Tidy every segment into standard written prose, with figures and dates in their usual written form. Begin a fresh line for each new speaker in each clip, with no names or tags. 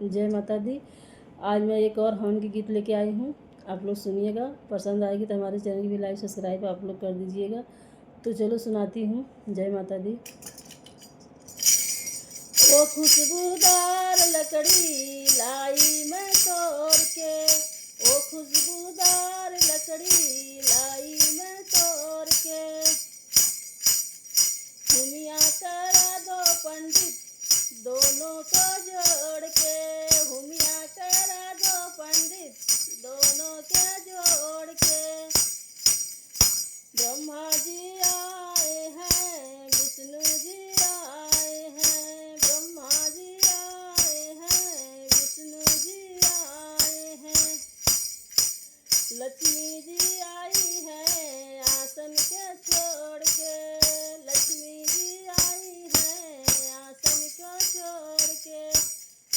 जय माता दी। आज मैं एक और हवन के गीत लेके आई हूँ, आप लोग सुनिएगा। पसंद आएगी तो हमारे चैनल की भी लाइक सब्सक्राइब आप लोग कर दीजिएगा। तो चलो सुनाती हूँ। जय माता दी। ओ खुशबूदार लकड़ी लाई मैं तोड़ के, ओ खुशबूदार लकड़ी लाई मैं तोड़ के, हुमिया करा दो पंडित दोनों को जोड़ के, हुमिया करा दो पंडित दोनों के जोड़ के। ब्रह्मा जी आए हैं, विष्णु जी आए हैं, ब्रह्मा जी आए हैं, विष्णु जी आए हैं, लक्ष्मी जी आई है आसन के छोड़ के, लक्ष्मी जी आई है आसन को छोड़ के।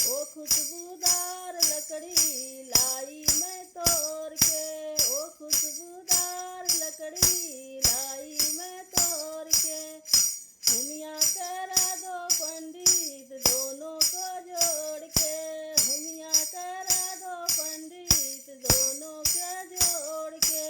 ओ खुशबूदार लकड़ी लाई मैं तोड़ के, ओ खुशबूदार लकड़ी लाई मैं तोड़ के, हुमिया करा दो पंडित दोनों को जोड़ के, हुमिया करा दो पंडित दोनों के जोड़ के।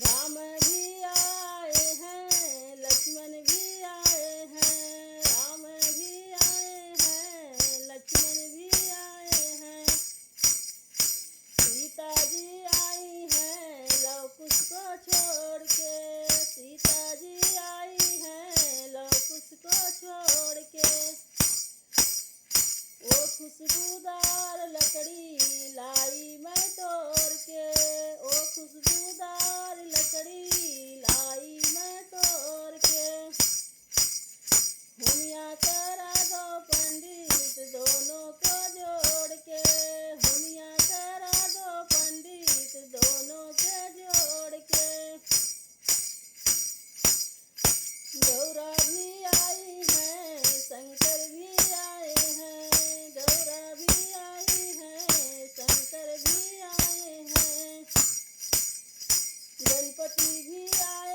राम भी आए हैं, लक्ष्मण भी आए हैं, राम भी आए हैं, लक्ष्मण भी आए हैं, सीता जी आई हैं लव कुश को छोड़ के, सीता जी आई हैं लव कुश को छोड़ के। ओ खुशबूदार लकड़ी लाई मैं तोड़ के, ओ खुशबूदार लकड़ी लाई मैं तोड़ के, हुमिया करा दो पंडित दोनों को जोड़ के, हुमिया करा दो पंडित दोनों के जोड़ के। गौरा भी आई है शंकर भी आए हैं, गौरा भी आई है शंकर भी आए हैं, गणपति भी आए